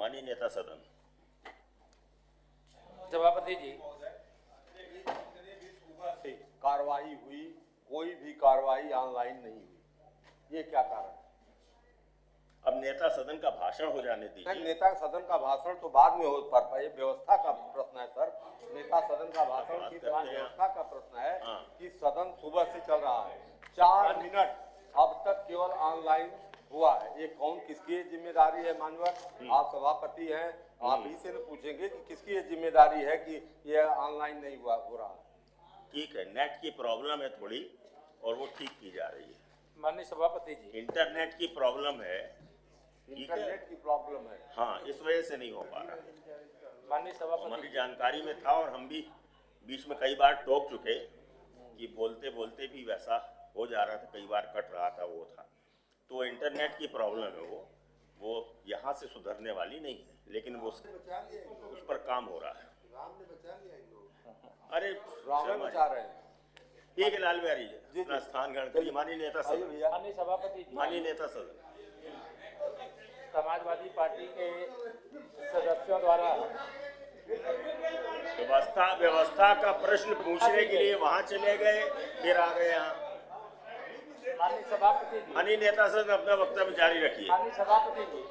माननीय नेता सदन। सभापति जी, से कार्रवाई हुई, कोई भी कार्रवाई ऑनलाइन नहीं हुई, ये क्या कारण है? अब नेता सदन का भाषण हो जाने दीजिए। नेता सदन का भाषण तो बाद में हो पाता, ये व्यवस्था का प्रश्न है सर। नेता सदन का भाषण की व्यवस्था का प्रश्न है कि सदन सुबह से चल रहा है, 4 मिनट अब तक केवल ऑनलाइन हुआ है। ये कौन, किसकी जिम्मेदारी है? माननीय आप सभापति हैं, आप ही से पूछेंगे कि किसकी ये जिम्मेदारी है कि ये ऑनलाइन नहीं हो रहा है। ठीक है, नेट की प्रॉब्लम है थोड़ी और वो ठीक की जा रही है। माननीय सभापति जी, इंटरनेट की प्रॉब्लम है, इंटरनेट की प्रॉब्लम है। हाँ, इस वजह से नहीं हो पा रहा। माननीय सभापति हमारी जानकारी में था और हम भी बीच में कई बार टोक चुके कि बोलते बोलते भी वैसा हो जा रहा था, कई बार कट रहा था, वो था। तो इंटरनेट की प्रॉब्लम है, वो यहाँ से सुधरने वाली नहीं है, लेकिन वो उस पर काम हो रहा है। अरे राम बचा रहे हैं। ठीक है, लाल बिहारी जी अपना स्थान ग्रहण करिए। माननीय नेता सदन। माननीय सभापति जी, माननीय नेता सदन, समाजवादी पार्टी के सदस्यों द्वारा व्यवस्था का प्रश्न पूछने के लिए वहां चले गए, फिर आ गए यहाँ। माननीय सभापति जी, माननीय नेता सदन अपना वक्तव्य जारी रखिए। माननीय सभापति जी,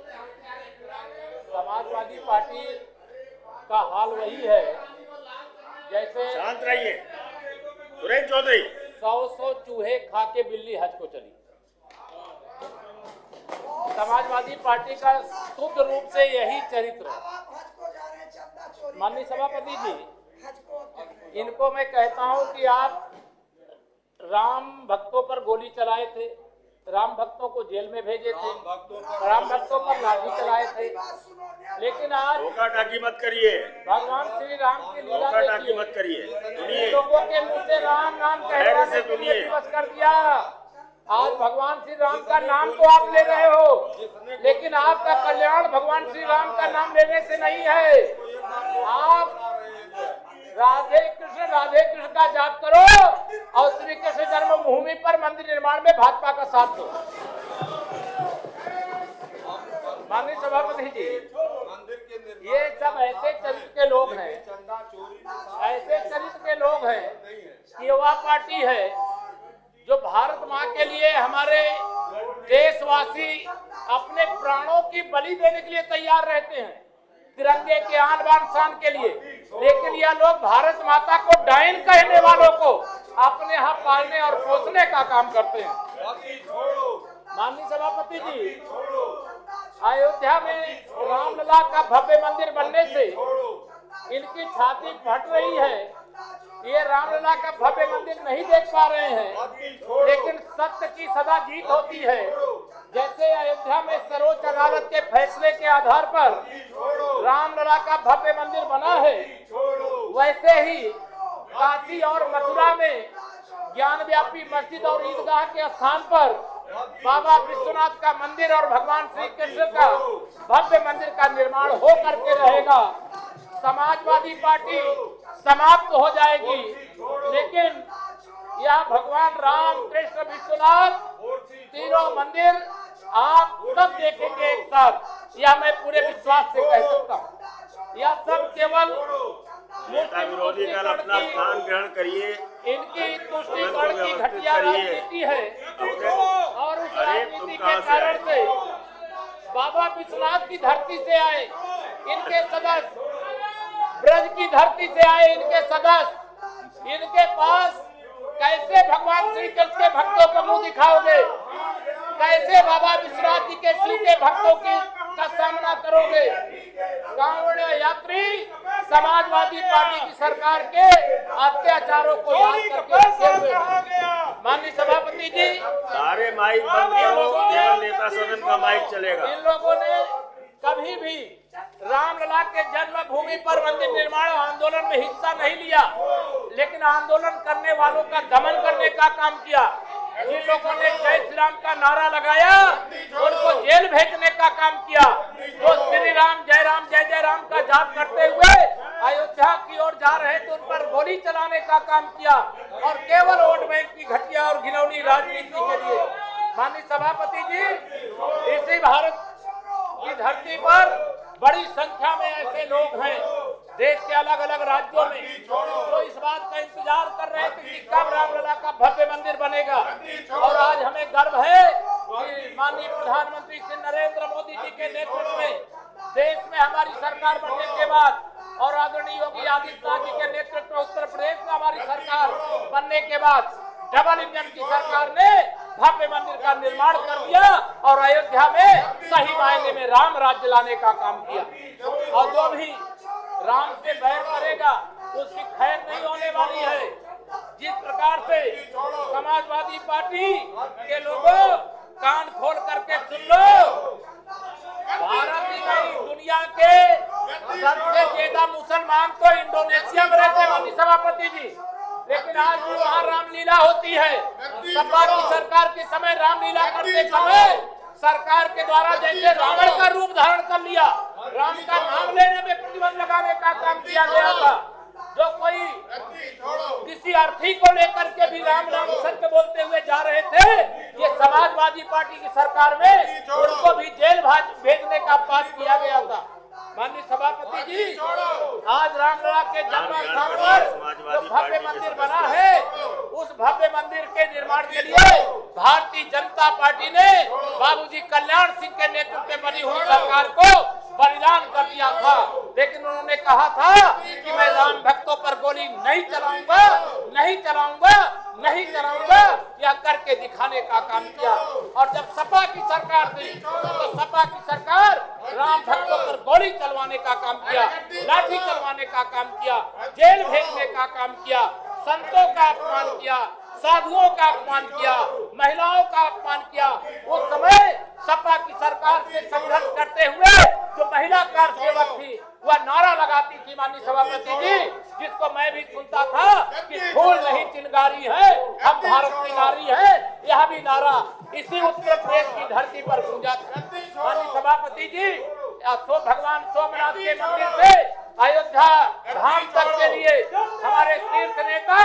समाजवादी पार्टी का हाल वही है जैसे शांत रहिए। सुरेंद्र चौधरी, 100 चूहे खा के बिल्ली हज को चली। समाजवादी पार्टी का शुद्ध रूप से यही चरित्र है। माननीय सभापति जी, इनको मैं कहता हूं कि आप राम भक्तों पर गोली चलाए थे, राम भक्तों को जेल में भेजे थे, राम भक्तों पर लाठी चलाए थे, लेकिन आज धोखा टाकी मत करिए। भगवान श्री राम की लीला धोखा टाकी देखिए। मत करिए, सुनिए। लोगों के मुंह से राम नाम कहलाने के लिए दिवस कर दिया। आज भगवान श्री राम का नाम तो आप ले रहे हो, लेकिन आपका कल्याण भगवान श्री राम का नाम लेने से नहीं है। आप राधे कृष्ण का जाप करो और श्री कृष्ण जन्मभूमि पर मंदिर निर्माण में भाजपा का साथ दो। माननीय सभापति जी, ये सब ऐसे चरित्र के लोग हैं, ऐसे चरित्र के लोग हैं। युवा पार्टी है जो भारत माँ के लिए हमारे देशवासी अपने प्राणों की बलि देने के लिए तैयार रहते हैं, तिरंगे के आन बान शान के लिए। लेकिन यह लोग भारत माता को डायन कहने वालों को अपने यहाँ पालने और पोसने का काम करते हैं। माननीय सभापति जी, अयोध्या में रामलला का भव्य मंदिर बनने से इनकी छाती फट रही है। ये रामलला का भव्य मंदिर नहीं देख पा रहे हैं, लेकिन सत्य की सदा जीत होती है। जैसे अयोध्या में सर्वोच्च अदालत के फैसले के आधार पर रामलला का भव्य मंदिर बना है, वैसे ही काशी और मथुरा में ज्ञानव्यापी मस्जिद और ईदगाह के स्थान पर बाबा विश्वनाथ का मंदिर और भगवान श्री कृष्ण का भव्य मंदिर का निर्माण हो करके रहेगा। समाजवादी पार्टी समाप्त हो जाएगी, लेकिन यह भगवान राम कृष्ण विश्वनाथ तीनों मंदिर आप सब देखेंगे एक साथ। यह मैं पूरे विश्वास से कह सकता हूँ। यह सब केवल नेता विरोधी दल अपना स्थान ग्रहण करिए। इनकी तुष्टीकरण की घटिया राजनीति है और उस राजनीति के कारण से बाबा विश्वनाथ की धरती से आए इनके सदस्य, ब्रज की धरती से आए इनके सदस्य, इनके पास कैसे भगवान श्री कृष्ण के भक्तों को मुंह दिखाओगे? कैसे बाबा विश्वनाथ जी के शिव के भक्तों का सामना करोगे? कांवड़ यात्री समाजवादी पार्टी की सरकार के अत्याचारों को याद करके रखे हुए हैं। माननीय सभापति जी, सारे माइक बंद करो, केवल नेता सदन का माइक चलेगा। इन लोगों ने कभी भी रामलला के जन्मभूमि पर मंदिर निर्माण आंदोलन में हिस्सा नहीं लिया, लेकिन आंदोलन करने वालों का दमन करने का काम किया। जिन लोगों ने जय श्री राम का नारा लगाया उनको जेल भेजने का काम किया। जो श्री राम जय राम का जाप करते हुए अयोध्या की ओर जा रहे थे उन पर गोली चलाने का काम किया, और केवल वोट बैंक की घटिया और घिनौनी राजनीति के लिए। माननीय सभापति जी, इसी भारत की धरती पर बड़ी संख्या में ऐसे लोग हैं देश के अलग अलग राज्यों में जो इस बात का इंतजार कर रहे थे कि कब रामलला का भव्य मंदिर बनेगा। और आज हमें गर्व है कि माननीय प्रधानमंत्री श्री नरेंद्र मोदी जी के नेतृत्व में देश में हमारी सरकार बनने के बाद और आदरणीय योगी आदित्यनाथ जी के नेतृत्व में उत्तर प्रदेश में हमारी सरकार बनने के बाद डबल इंजन की सरकार ने भव्य मंदिर का निर्माण कर दिया और अयोध्या में सही मायने में राम राज्य लाने का काम किया। और जो भी राम से बैर करेगा उसकी खैर नहीं होने वाली है। जिस प्रकार से समाजवादी पार्टी के लोगों कान खोल करके सुन लो, भारत ही नहीं दुनिया के सबसे ज्यादा मुसलमान तो इंडोनेशिया में रहते हैं माननीय सभापति जी, लेकिन आज भी वहाँ रामलीला होती है। सपा की सरकार के समय रामलीला करते समय सरकार के द्वारा जैसे रावण का रूप धारण कर लिया, राम का नाम लेने में प्रतिबंध लगाने का काम किया गया था। जो कोई किसी अर्थी को लेकर के भी राम राम सत्य बोलते हुए जा रहे थे, ये समाजवादी पार्टी की सरकार में उनको भी जेल भेजने का बात किया गया था। माननीय सभापति जी, आज रामलला के जन्म स्थान पर जो भव्य मंदिर बना है, उस भव्य मंदिर के निर्माण के लिए भारतीय जनता पार्टी ने बाबूजी कल्याण सिंह के नेतृत्व में बनी हुई सरकार को बलिदान कर दिया था। लेकिन उन्होंने कहा था कि मैं राम भक्तों पर गोली नहीं चलाऊंगा, नहीं चलाऊंगा, नहीं चलाऊंगा, यह करके दिखाने का काम किया। और जब सपा की सरकार थी तो सपा की सरकार राम भक्तों पर गोली चलवाने का काम किया, लाठी चलवाने का काम किया, जेल भेजने का काम किया, संतों का अपमान किया, साधुओं का अपमान किया, महिलाओं का अपमान किया। उस समय सपा की सरकार से संघर्ष करते हुए जो महिला कार सेवक थी वह नारा लगाती थी माननीय सभापति जी, जिसको मैं भी सुनता था कि फूल नहीं चिंगारी है, हम भारत की नारी है। यह भी नारा इसी उत्तर प्रदेश की धरती पर गूंजा था। माननीय सभापति जी, भगवान सोमनाथ के मंदिर से अयोध्या धाम तक के लिए हमारे तीर्थ नेता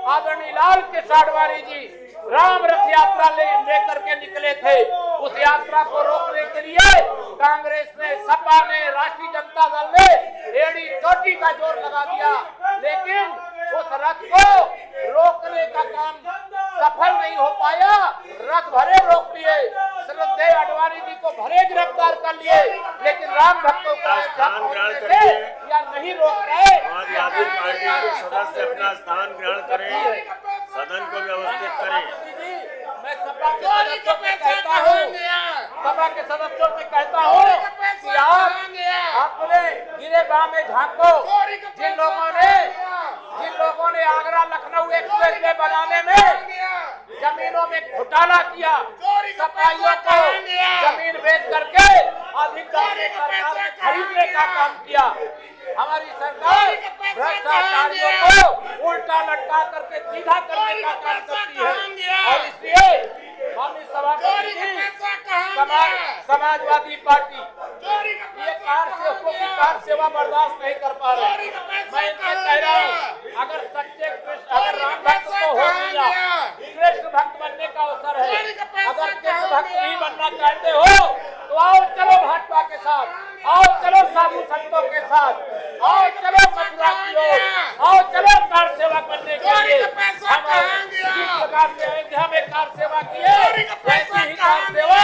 आदरणीय लाल कृष्ण आडवाणी जी राम रथ यात्रा लेकर के निकले थे। उस यात्रा को रोकने के लिए कांग्रेस ने, सपा ने, राष्ट्रीय जनता दल ने एड़ी चोटी का जोर लगा दिया, लेकिन उस रथ को रोकने का काम सफल नहीं हो पाया। रथ भरे रोक लिए, श्रद्धेय आडवाणी जी को भरे गिरफ्तार कर लिए, लेकिन राम भक्तों का या नहीं रोक रहे। समाजवादी पार्टी के सदस्य अपना स्थान ग्रहण करें, सदन को व्यवस्थित करें। मैं सपा के सदस्यों से कहता हूँ, सपा के सदस्यों से कहता हूँ कि आप अपने गिरे बाह में झांको। जिन लोगों ने आगरा लखनऊ एक्सप्रेस वे बनाने में जमीनों में घोटाला किया, सफाइयों को जमीन बेच करके अधिकारी सरकार ने खरीदने का काम किया। हमारी सरकार भ्रष्टाचारियों को उल्टा लटका करके सीधा करने का काम करती है। और इसलिए माननीय सभापति जी, समाजवादी पार्टी ये कार सेवा बर्दाश्त नहीं कर पा रहे। मैं इनसे कह रहा हूँ, अगर सच्चे कृष्ण, अगर राम भक्त को हो गया, कृष्ण भक्त बनने का अवसर है। अगर कृष्ण भक्त नहीं बनना चाहते हो तो आओ, चलो भाजपा के साथ, आओ चलो साधु संतों के साथ, आओ चलो मथुरा की ओर, आओ चलो कार सेवा करने के लिए। हम जिस प्रकार से अयोध्या में कार सेवा की है, वैसी ही कार सेवा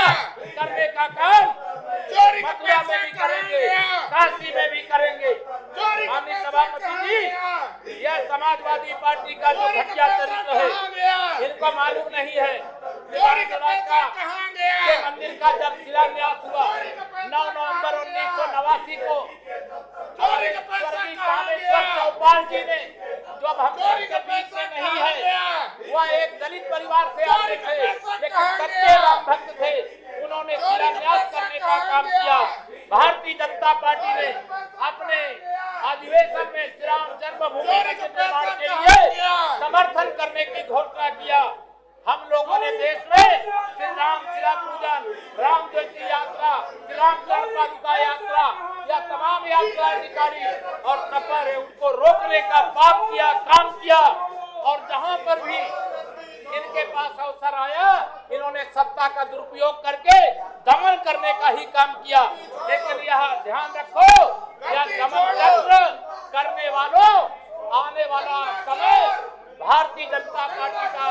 करने का काम मथुरा में भी करेंगे, काशी में भी करेंगे। माननीय सभापति जी, यह समाजवादी पार्टी का जो घटिया चरित्र है इनको मालूम नहीं है। के मंदिर का जब शिलान्यास हुआ 9 नवंबर 1989 को स्वर्गीय कामेश्वर चौपाल जी ने, जो हम सबके बीच में नहीं है, वह एक दलित परिवार से आते थे लेकिन सच्चे राम भक्त थे, उन्होंने शिलान्यास करने का काम किया। भारतीय जनता पार्टी ने अपने अधिवेशन में श्री राम जन्मभूमि के निर्माण के लिए समर्थन करने की घोषणा किया। हम लोगों ने देश में श्री राम शिला पूजन, राम ज्योति यात्रा, श्री राम पादुका यात्रा, या तमाम यात्राएं निकाली और सपा ने उनको रोकने का पाप किया, काम किया। और जहां पर भी इनके पास अवसर आया, इन्होंने सत्ता का दुरुपयोग करके दमन करने का ही काम किया। लेकिन यह ध्यान रखो, यह षड्यंत्र करने वालों, आने वाला समय भारतीय जनता पार्टी का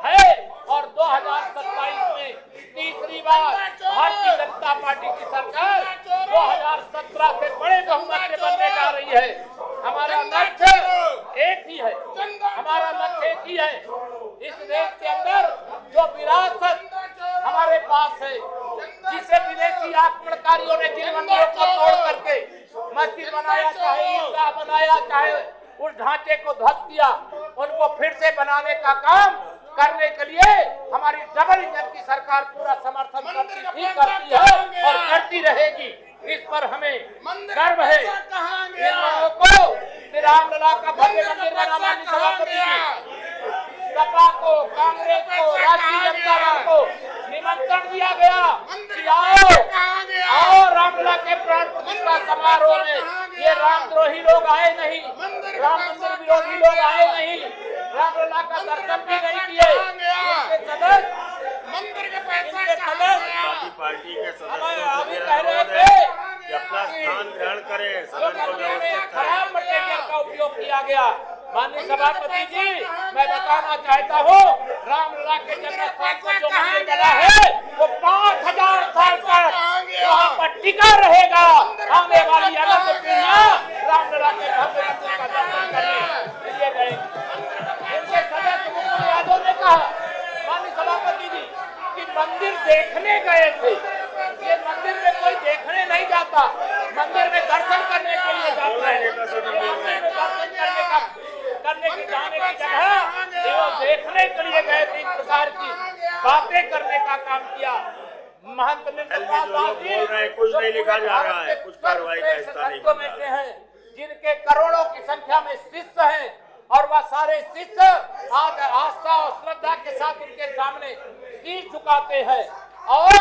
है और 2027 में तीसरी बार भारतीय जनता पार्टी की सरकार 2017 से बड़े बहुमत से बनने जा रही है। हमारा लक्ष्य एक ही है, हमारा लक्ष्य एक ही है। इस देश के अंदर जो विरासत हमारे पास है, जिसे विदेशी आक्रमणकारियों ने जिन मंदिरों को तोड़ करके मस्जिद बनाया, चाहे ईदगाह बनाया, चाहे उस ढांचे को ध्वस्त किया, उनको फिर से बनाने का काम करने के लिए हमारी डबल इंजन की सरकार पूरा समर्थन करती है और करती रहेगी। इस पर हमें गर्व है। इन लोगों को श्री रामलला का भव्य मंदिर बना, माननीय सभापति जी, सपा को, कांग्रेस को, राष्ट्रीय जनता दल को निमंत्रण दिया गया कि आओ रामलला के प्राण प्रतिष्ठा समारोह में। ये रामद्रोही लोग आए नहीं, राम मंदिर विरोधी लोग आए नहीं, रामलला का दर्शन भी नहीं किए। इनके सदस्य मंदिर के पैसा पार्टी के सदस्यों अभी कह रहे थे कि अपना स्थान ग्रहण करें, सदन को व्यवस्थित खराब मटेरियल का उपयोग किया गया। माननीय सभापति जी, मैं बताना चाहता हूँ, रामलला के जन्म स्थान पर जो मंदिर बना है वो 5000 साल तक वहाँ पर टिका रहेगा। आने वाली अनंत पीढ़ियाँ रामलला के भव्य मंदिर का दर्शन करने लिए गए। इनके सदस्य मुकुल यादव ने कहा, माननीय सभापति जी, कि मंदिर देखने गए थे। ये मंदिर में कोई देखने नहीं जाता, मंदिर में दर्शन करने के लिए जाता है। करने की जाने की जगह वो देखने के लिए गए थे। इस प्रकार की बातें करने का काम किया। महंत बोल रहे हैं, कुछ नहीं लिखा जा रहा है, कुछ कार्रवाई का हिस्सा नहीं बन रहा है। हैं जिनके करोड़ों की संख्या में शिष्य हैं और वह सारे शिष्य आज आस्था और श्रद्धा के साथ उनके सामने शीश झुकाते हैं। और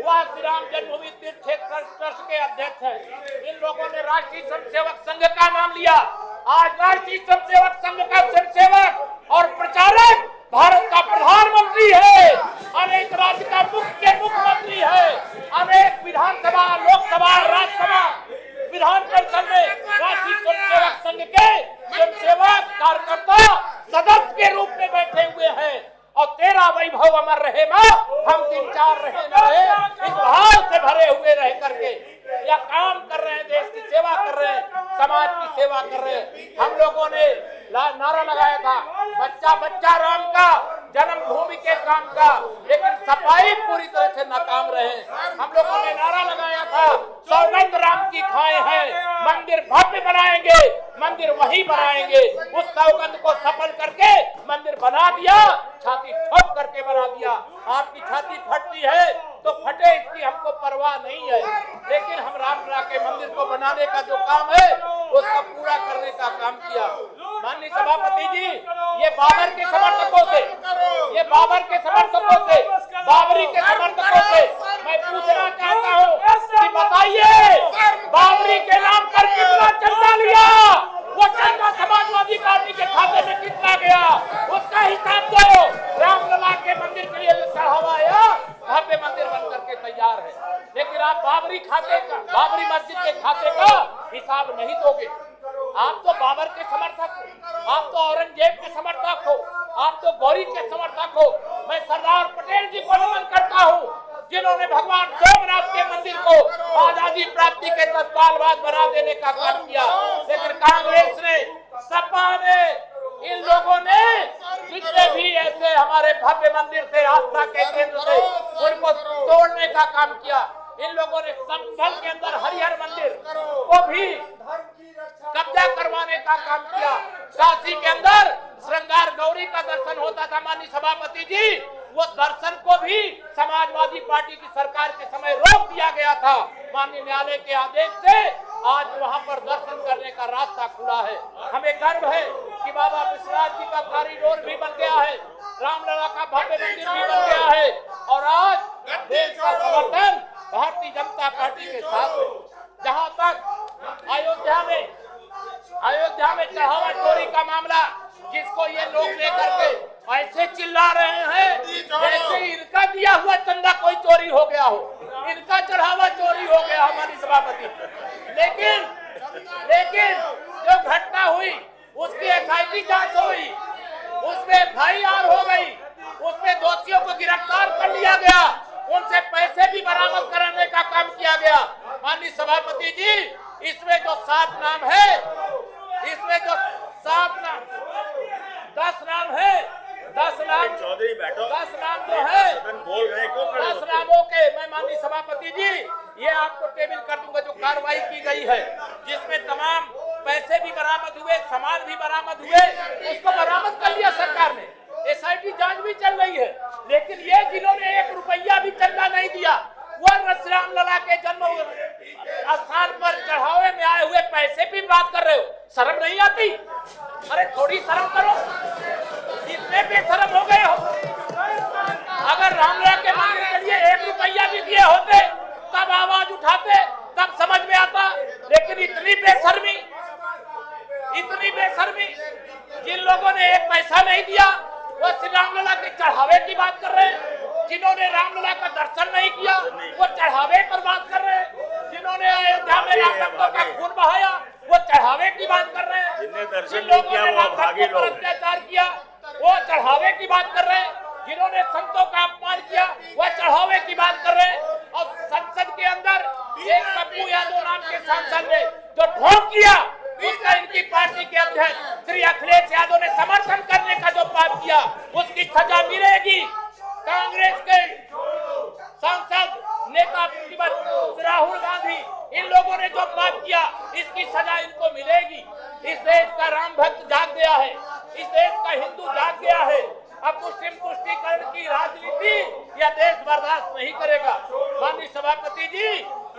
वह श्री राम जन्मभूमि तीर्थ क्षेत्र ट्रस्ट के अध्यक्ष हैं। इन लोगों ने राष्ट्रीय स्वयंसेवक संघ का नाम लिया। आज राष्ट्रीय स्वयंसेवक संघ का स्वयंसेवक और प्रचारक भारत का प्रधानमंत्री है, अनेक राज्य का मुख्यमंत्री है, अनेक विधानसभा, लोकसभा, राज्यसभा, विधान परिषद में राष्ट्रीय स्वयंसेवक संघ के स्वयंसेवक कार्यकर्ता सदस्य के रूप में बैठे हुए हैं। और तेरा वैभव अमर रहे माँ, हम 3-4 रहे न रहे, इस भाव से भरे हुए रह करके या काम कर रहे हैं, देश की सेवा कर रहे हैं, समाज की सेवा कर रहे हैं। हम लोगों ने नारा लगाया था, बच्चा बच्चा राम का, जन्मभूमि के काम का, लेकिन सफाई पूरी तरह से नाकाम रहे। हम लोगों ने नारा लगाया था, सौगंध राम की खाए हैं, मंदिर भव्य बनाएंगे, मंदिर वही बनाएंगे। उस सौगंध को सफल करके मंदिर बना दिया, छाती ठोक करके बना दिया। आपकी छाती फटती है तो फटे, इसकी हमको परवाह नहीं है, लेकिन हम रामलला के मंदिर को बनाने का जो काम है उसका पूरा करने का काम किया। माननीय सभापति जी, ये बाबर के समर्थकों से, ये बाबर के समर्थकों से, बाबरी के समर्थकों से मैं पूछना चाहता हूँ कि बताइए, बाबरी के नाम पर कितना चंदा लिया? वो चंदा समाजवादी पार्टी के खाते में कितना गया, उसका हिसाब दो। रामलला के मंदिर के लिए चढ़ावा आया, भव्य मंदिर बन करके तैयार है, लेकिन आप बाबरी बाबरी मस्जिद के खाते का हिसाब नहीं दोगे। आप तो बाबर के समर्थक हो, आप तो औरंगजेब के समर्थक हो, आप तो गौरी के समर्थक हो। मैं सरदार पटेल जी को नमन करता हूँ, जिन्होंने भगवान सोमनाथ के मंदिर को आजादी प्राप्ति के 10 साल बाद बना देने का काम किया। लेकिन कांग्रेस ने, सपा ने, इन लोगों ने जितने भी ऐसे हमारे भव्य मंदिर से, आस्था के केंद्र से, उनको तोड़ने का काम किया। इन लोगों ने संभल के अंदर हरिहर मंदिर को भी कब्जा करवाने का काम किया। काशी के अंदर श्रृंगार गौरी का दर्शन होता था, माननीय सभापति जी, वो दर्शन को भी समाजवादी पार्टी की सरकार के समय रोक दिया गया था। माननीय न्यायालय के आदेश से आज वहां पर दर्शन करने का रास्ता खुला है। हमें गर्व है कि बाबा विश्वनाथ जी का कॉरिडोर भी बन गया है, रामलला का भव्य मंदिर भी बन गया है, और आज देश का समर्थन भारतीय जनता पार्टी के साथ है। जहां तक अयोध्या में चढ़ावा चोरी का मामला, जिसको ये लोग लेकर के ऐसे चिल्ला रहे हैं जैसे इनका दिया हुआ चंदा कोई चोरी चोरी हो गया हो, इनका चढ़ावा चोरी हो गया हमारी सभापति। लेकिन जो घटना हुई उसकी SIT जांच हुई, उसमें FIR हो गई, उसमें दोषियों को गिरफ्तार कर लिया गया, उनसे पैसे भी बरामद कराने का काम किया गया। माननीय सभापति जी, इसमें जो 7 नाम है, इसमें जो 7 नाम 10 नाम है, 10 नाम चौधरी बैठो, 10 नाम जो है बोल रहे क्यों 10 नामों के मैं माननीय सभापति जी ये आपको टेबल कर दूंगा जो कार्रवाई की गई है, जिसमें तमाम पैसे भी बरामद हुए, सामान भी बरामद हुए, उसको बरामद कर लिया सरकार ने। SIT जांच भी चल रही है, लेकिन ये जिन्होंने 1 रुपया भी चंदा नहीं दिया, वह रश्याम लला के जन्म स्थान पर चढ़ावे में आए हुए पैसे भी बात कर रहे हो, शर्म नहीं आती? अरे थोड़ी शर्म करो, इतने बेशर्म हो गए हो। अगर रामलला के मंदिर के लिए 1 रुपया भी दिए होते तब आवाज उठाते, तब समझ में आता, लेकिन इतनी बेशर्मी, जिन लोगों ने 1 पैसा नहीं दिया वो श्री रामलला के चढ़ावे की बात कर रहे हैं, जिन्होंने रामलला का दर्शन नहीं किया वो चढ़ावे पर बात कर रहे हैं, जिन्होंने अयोध्या में राम भक्तों का खून बहाया वो चढ़ावे की बात कर रहे हैं, जिन लोगों ने राम भक्तों पर अत्याचार किया वो चढ़ावे की बात कर रहे हैं, जिन्होंने संतों का अपमान किया वह चढ़ावे की बात कर रहे हैं। और संसद के अंदर एक पप्पू यादव नाम के सांसद ने जो ढोंग किया, उसका इनकी पार्टी के अध्यक्ष श्री अखिलेश यादव ने समर्थन करने का जो पाप किया उसकी सजा मिलेगी। कांग्रेस के सांसद नेता प्रतिपक्ष राहुल गांधी, इन लोगों ने जो पाप किया इसकी सजा इनको मिलेगी। इस देश का राम भक्त जाग गया है, इस देश का हिंदू जाग गया है। अब मुस्लिम तुष्टीकरण की राजनीति यह देश बर्दाश्त नहीं करेगा। माननीय सभापति जी,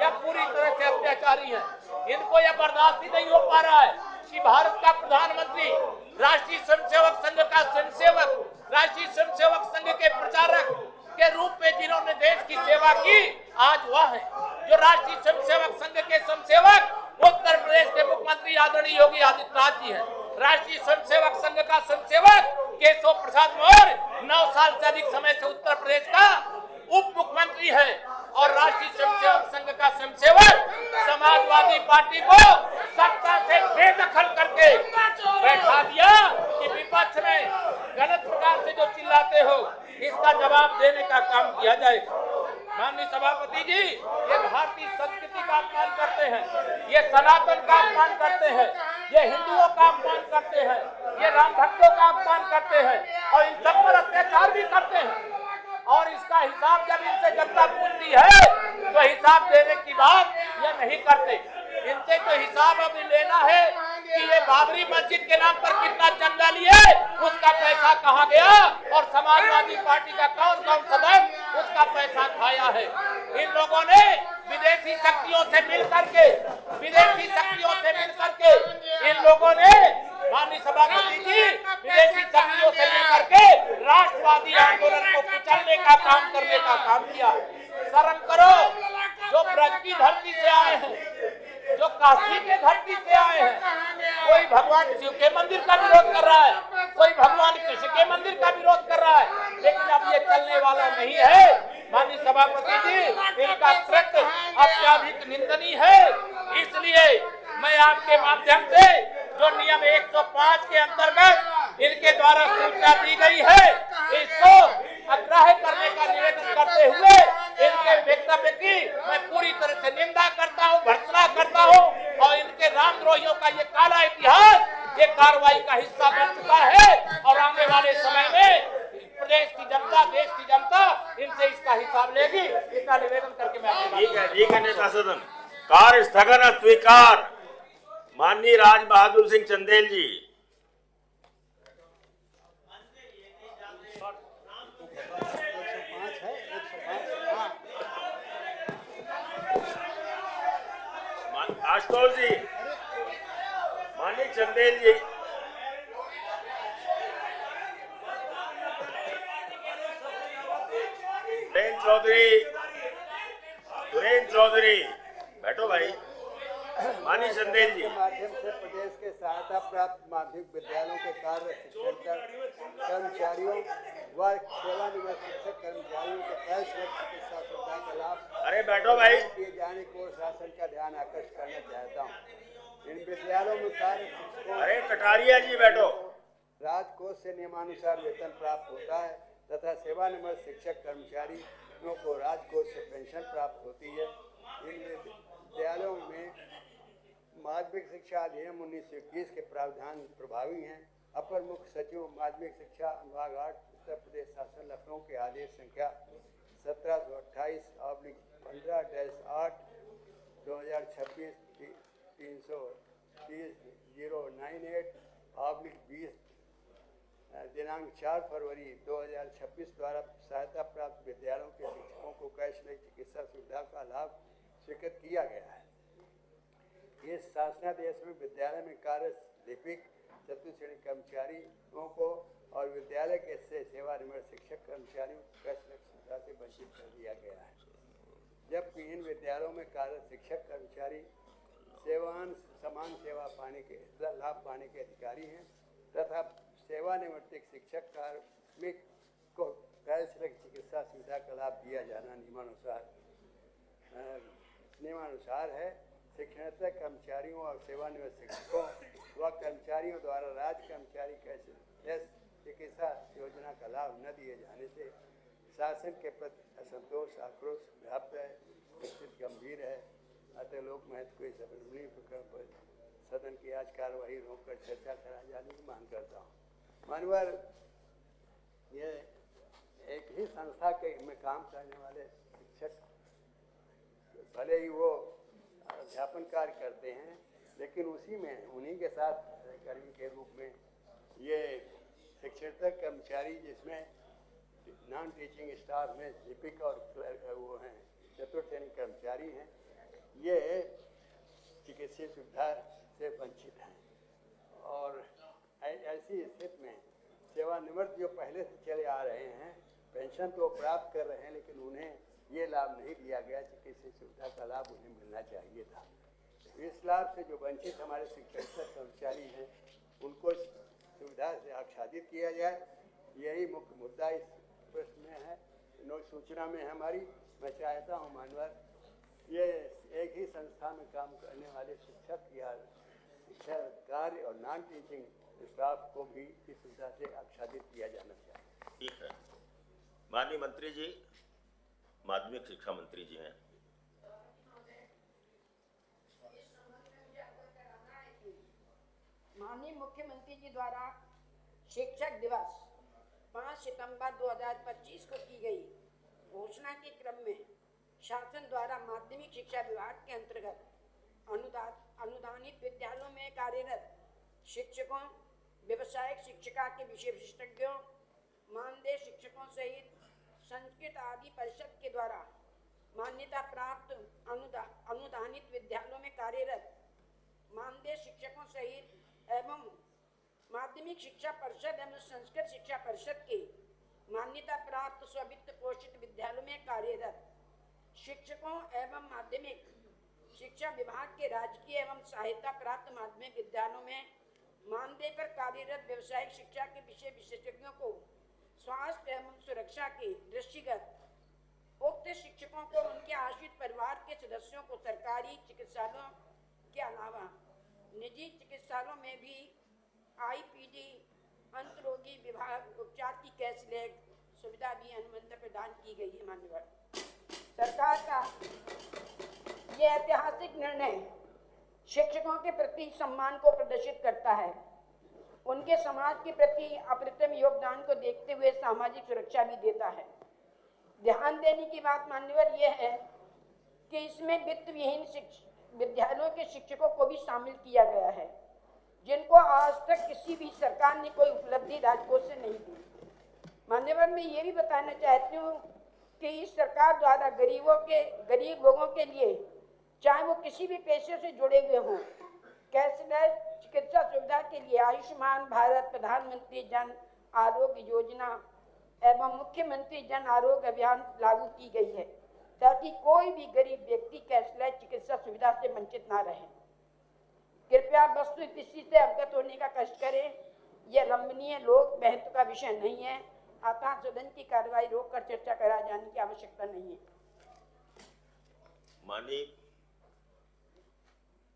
यह पूरी तरह से अत्याचारी है, इनको यह बर्दाश्त ही नहीं हो पा रहा है कि भारत का प्रधानमंत्री राष्ट्रीय स्वयंसेवक संघ का स्वयंसेवक, राष्ट्रीय स्वयंसेवक संघ के प्रचारक के रूप में जिन्होंने देश की सेवा की, आज वह है जो राष्ट्रीय स्वयंसेवक संघ के स्वयंसेवक उत्तर प्रदेश के मुख्यमंत्री आदरणीय योगी आदित्यनाथ जी हैं। राष्ट्रीय स्वयंसेवक संघ का स्वयंसेवक केशव प्रसाद मौर्य 9 साल से अधिक समय से उत्तर प्रदेश का उप मुख्यमंत्री है, और राष्ट्रीय स्वयंसेवक संघ का स्वयंसेवक समाजवादी पार्टी को सत्ता से बेदखल करके बैठा दिया कि विपक्ष में गलत प्रकार से जो चिल्लाते हो इसका जवाब देने का काम किया जाएगा। माननीय सभापति जी, ये भारतीय संस्कृति का अपमान करते हैं, ये सनातन का अपमान करते हैं, ये हिंदुओं का अपमान करते हैं, ये राम भक्तों का अपमान करते हैं और इन सब पर अत्याचार भी करते हैं। और इसका हिसाब जब इनसे जनता पूछती है तो हिसाब देने की बात ये नहीं करते। इनसे तो हिसाब अभी लेना है कि ये बाबरी मस्जिद के नाम पर कितना चंदा लिए, उसका पैसा कहाँ गया, और समाजवादी पार्टी का कौन कौन सदस्य उसका पैसा खाया है। इन लोगों ने विदेशी शक्तियों से मिल करके इन लोगों ने माननीय सभापति जी विदेशी शक्तियों से मिल करके राष्ट्रवादी आंदोलन को कुचलने का काम करने का काम किया। शर्म करो, जो ब्रज की धरती से आए हैं, जो काशी के धरती से आए हैं, कोई भगवान शिव के मंदिर का विरोध कर रहा है, कोई भगवान कृष्ण के मंदिर का विरोध कर रहा है, लेकिन अब ये चलने वाला नहीं है। माननीय सभापति जी, इनका कृत्य अत्यधिक निंदनीय है। इसलिए मैं आपके माध्यम से जो नियम 105 के अंतर्गत इनके द्वारा सूचना दी गई है, इसको अग्राह्य करने का निवेदन करते हुए इनके वक्तव्य की मैं पूरी तरह से निंदा करता हूं, भर्त्सना करता हूं, और इनके रामद्रोहियों का ये काला इतिहास ये कार्रवाई का हिस्सा बन चुका है। और आने वाले समय में प्रदेश की जनता, देश की जनता इनसे इसका हिसाब लेगी। इसका निवेदन करके मैं ठीक है नेता सदन, कार्य स्थगन स्वीकार। माननीय राज बहादुर सिंह चंदेल जी। आशुतोष जी, माननीय चंदेल जी, सुरेंद्र चौधरी बैठो भाई। माननीय चंदेल जी, माध्यम से प्रदेश के सहायता प्राप्त माध्यमिक विद्यालयों के कार्य कर्मचारियों व सेवानिवृत्त शिक्षक कर्मचारियों के 23 वर्ष चिकित्सा सुविधा अरे बैठो भाई। किए जाने को शासन का ध्यान आकर्षित करना चाहता हूँ। इन विद्यालयों में कार्य शिक्षकों अरे कटारिया जी बैठो। राजकोष से नियमानुसार वेतन प्राप्त होता है तथा सेवानिवृत्त शिक्षक कर्मचारियों को राजकोष से पेंशन प्राप्त होती है। इन विद्यालयों में माध्यमिक शिक्षा अधिनियम 1921 के प्रावधान प्रभावी हैं। अपर मुख्य सचिव माध्यमिक शिक्षा विभाग 8 उत्तर प्रदेश शासन लखनऊ के आदेश संख्या 1728/15-8 2026 330/098/20 दिनांक 4 फरवरी 2026 द्वारा सहायता प्राप्त विद्यालयों के शिक्षकों को कैशलेस चिकित्सा सुविधा का लाभ स्वीकृत किया गया है। इस शासनादेश में विद्यालय में कार्य लिपिक चतुर्थ श्रेणी कर्मचारियों को और विद्यालय के से सेवानिवृत्त शिक्षक कर्मचारियों को कैशलेस सुविधा से वंचित कर दिया गया है, जबकि इन विद्यालयों में कार्य शिक्षक कर्मचारी समान सेवा पाने के लाभ पाने के अधिकारी हैं तथा सेवानिवृत्त शिक्षक कार्मिक को कैशलेस चिकित्सा सुविधा का लाभ दिया जाना नियमानुसार है। शिक्षणेतर कर्मचारियों और सेवानिवृत्त शिक्षकों व कर्मचारियों द्वारा राज्य कर्मचारी कैशलेस चिकित्सा योजना का लाभ न दिए जाने से शासन के प्रति असंतोष आक्रोश व्याप्त है, स्थिति गंभीर है। अतः लोक महत्व को इस अवसर पर सदन की आज कार्यवाही रोककर चर्चा करा जाने की मांग करता हूँ। मानवर ये एक ही संस्था के में काम करने वाले शिक्षक भले ही वो अध्यापन कार्य करते हैं, लेकिन उसी में उन्हीं के साथ कर्मी के रूप में ये शिक्षेतर कर्मचारी जिसमें नॉन टीचिंग स्टाफ में लिपिक और वो हैं चतुर्थ श्रेणी कर्मचारी हैं, ये चिकित्सीय सुविधा से वंचित हैं। और ऐसी स्थिति में सेवानिवृत्त जो पहले से चले आ रहे हैं पेंशन तो प्राप्त कर रहे हैं, लेकिन उन्हें ये लाभ नहीं दिया गया। चिकित्सीय सुविधा का लाभ उन्हें मिलना चाहिए था। इस लाभ से जो वंचित हमारे शिक्षक कर्मचारी हैं उनको सुविधा से आच्छादित किया जाए, यही मुख्य मुद्दा इस प्रश्न में है, सूचना में हमारी। मैं चाहता हूँ मानवर ये एक ही संस्था में काम करने वाले शिक्षक या शिक्षा कार्य और नॉन टीचिंग स्टाफ को भी इस सुविधा से आच्छादित किया जाना चाहिए। ठीक है। माननीय मंत्री जी, माध्यमिक शिक्षा मंत्री जी हैं। माननीय मुख्यमंत्री जी द्वारा शिक्षक दिवस 5 सितंबर 2025 को की गई घोषणा के क्रम में शासन द्वारा माध्यमिक शिक्षा विभाग के अंतर्गत अनुदानित विद्यालयों में कार्यरत शिक्षकों, व्यवसायिक शिक्षिका के विषय विशेषज्ञों, मानदेय शिक्षकों सहित संस्कृत आदि परिषद के द्वारा मान्यता प्राप्त अनुदानित विद्यालयों में कार्यरत मानदेय शिक्षकों सहित एवं माध्यमिक शिक्षा परिषद एवं संस्कृत शिक्षा परिषद के मान्यता प्राप्त स्ववित्त पोषित विद्यालयों में कार्यरत शिक्षकों एवं माध्यमिक शिक्षा विभाग के राजकीय एवं सहायता प्राप्त माध्यमिक विद्यालयों में मानदेय पर कार्यरत व्यवसायिक शिक्षा के विषय विशेषज्ञों को स्वास्थ्य एवं सुरक्षा के दृष्टिगत उक्त शिक्षकों को उनके आश्रित परिवार के सदस्यों को सरकारी चिकित्सालयों के अलावा निजी चिकित्सालयों में भी आईपीडी अंतरोगी विभाग उपचार की कैशलेस सुविधा भी अनुमति प्रदान की गई है। मान्यवर सरकार का ये ऐतिहासिक निर्णय शिक्षकों के प्रति सम्मान को प्रदर्शित करता है। उनके समाज के प्रति अप्रतिम योगदान को देखते हुए सामाजिक सुरक्षा भी देता है। ध्यान देने की बात मान्यवर यह है कि इसमें वित्त विहीन विद्यालयों के शिक्षकों को भी शामिल किया गया है, जिनको आज तक किसी भी सरकार ने कोई उपलब्धि राजकोष से नहीं दी। मान्यवर मैं ये भी बताना चाहती हूँ कि इस सरकार द्वारा गरीब लोगों के लिए, चाहे वो किसी भी पेशे से जुड़े हुए हों, कैशलेस चिकित्सा सुविधा के लिए आयुष्मान भारत, प्रधानमंत्री जन आरोग्य योजना एवं मुख्यमंत्री जन आरोग्य अभियान लागू की गई है, ताकि कोई भी गरीब व्यक्ति कैशलेस चिकित्सा सुविधा से वंचित ना रहे। कृपया वस्तुस्थिति से अवगत होने का कष्ट करें। यह लंबनीय लोक महत्व का विषय नहीं है, अतः सदन की कार्यवाही रोककर चर्चा करा जाने की आवश्यकता नहीं है। माननीय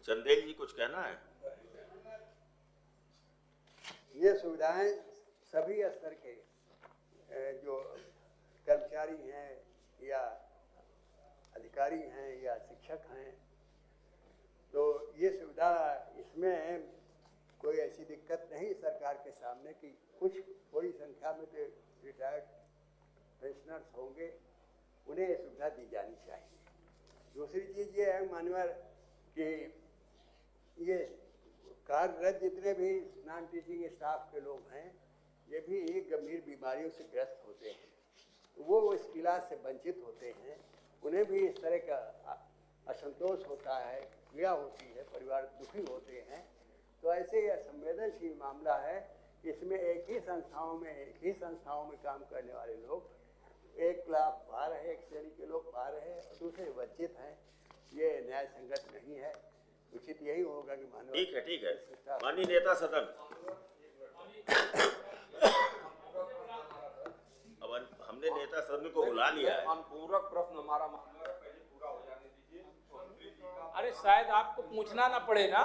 चंदेल जी कुछ कहना है? ये सुविधाएं सभी स्तर के जो कर्मचारी हैं या अधिकारी हैं या शिक्षक हैं, तो ये सुविधा, इसमें कोई ऐसी दिक्कत नहीं सरकार के सामने कि कुछ थोड़ी संख्या में जो रिटायर्ड पेंशनर्स होंगे उन्हें ये सुविधा दी जानी चाहिए। दूसरी चीज़ ये है मानवर कि ये कार्यरत जितने भी नॉन टीचिंग स्टाफ के लोग हैं, ये भी गंभीर बीमारियों से ग्रस्त होते हैं, वो इस इलाज से वंचित होते हैं, उन्हें भी इस तरह का असंतोष होता है, पीड़ा होती है, परिवार दुखी होते हैं। तो ऐसे यह संवेदनशील मामला है, इसमें एक ही संस्थाओं में काम करने वाले लोग एक लाख पा रहे, एक श्रेणी के लोग पा रहे हैं, दूसरे वंचित हैं। ये न्याय संगत नहीं है। उचित यही होगा कि मानव। ठीक है माननीय नेता सदन, अब हमने नेता सदन को बुला लिया है। अनुपूरक प्रश्न हमारा पहले पूरा हो जाने दीजिए। अरे शायद आपको पूछना ना पड़े ना।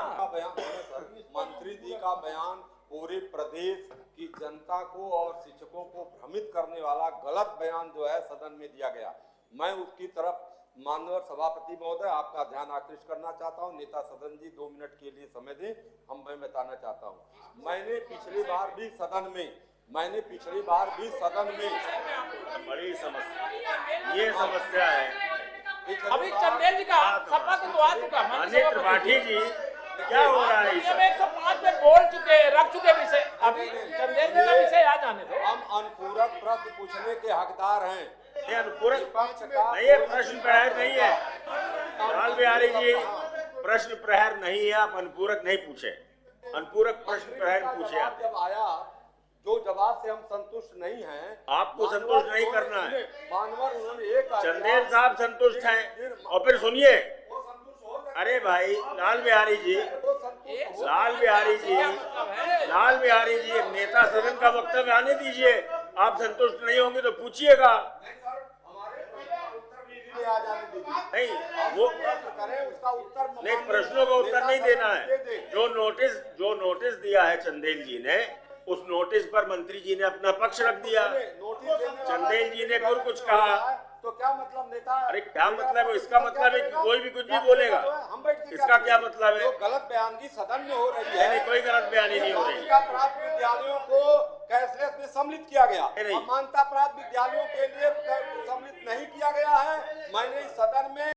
मंत्री जी का बयान पूरे प्रदेश की जनता को और शिक्षकों को भ्रमित करने वाला गलत बयान जो है सदन में दिया गया, मैं उसकी तरफ माननीय सभापति महोदय आपका ध्यान आकृष्ट करना चाहता हूं। नेता सदन जी 2 मिनट के लिए समय दें, मैं बताना चाहता हूं। मैंने पिछली बार भी सदन में बड़ी समस्या, ये समस्या है। अभी चंदेल जी का शपथ तो आ चुका। माननीय त्रिपाठी जी, क्या हो रहा है? 105 में बोल चुके, रख चुके विषय। अभी चंदेल जी का विषय आ जाने दो। हम अनुपूरक प्रश्न पूछने के हकदार हैं। ये अनुपूरक नहीं है, प्रश्न प्रहर नहीं है। लाल बिहारी जी, प्रश्न प्रहर नहीं है, आप अनुपूरक नहीं पूछे, अनुपूरक प्रश्न प्रहर पूछे। आप जब आया जो जवाब से हम संतुष्ट नहीं हैं, आपको संतुष्ट नहीं करना है। मानवर उन्होंने एक चंदेल साहब संतुष्ट हैं, और फिर सुनिए, अरे भाई लाल बिहारी जी, नेता सदन का वक्तव्य आने दीजिए। आप संतुष्ट नहीं होंगे तो पूछिएगा। नहीं, वो उसका उत्तर नहीं, प्रश्नों का उत्तर नहीं देना है। जो नोटिस दिया है चंदेल जी ने, उस नोटिस पर मंत्री जी ने अपना पक्ष रख दिया। चंदेल जी ने फिर कुछ कहा, तो क्या मतलब नेता? अरे क्या मतलब है? इसका मतलब है कि कोई भी कुछ भी बोलेगा। इसका क्या मतलब है? गलत बयानगी सदन में हो रही है। नहीं, कोई गलत बयानी नहीं हो रही। प्राप्त विद्यालयों को कैशलेस में सम्मिलित किया गया, मान्यता प्राप्त विद्यालयों के लिए सम्मिलित नहीं किया गया है। मैंने इस सदन में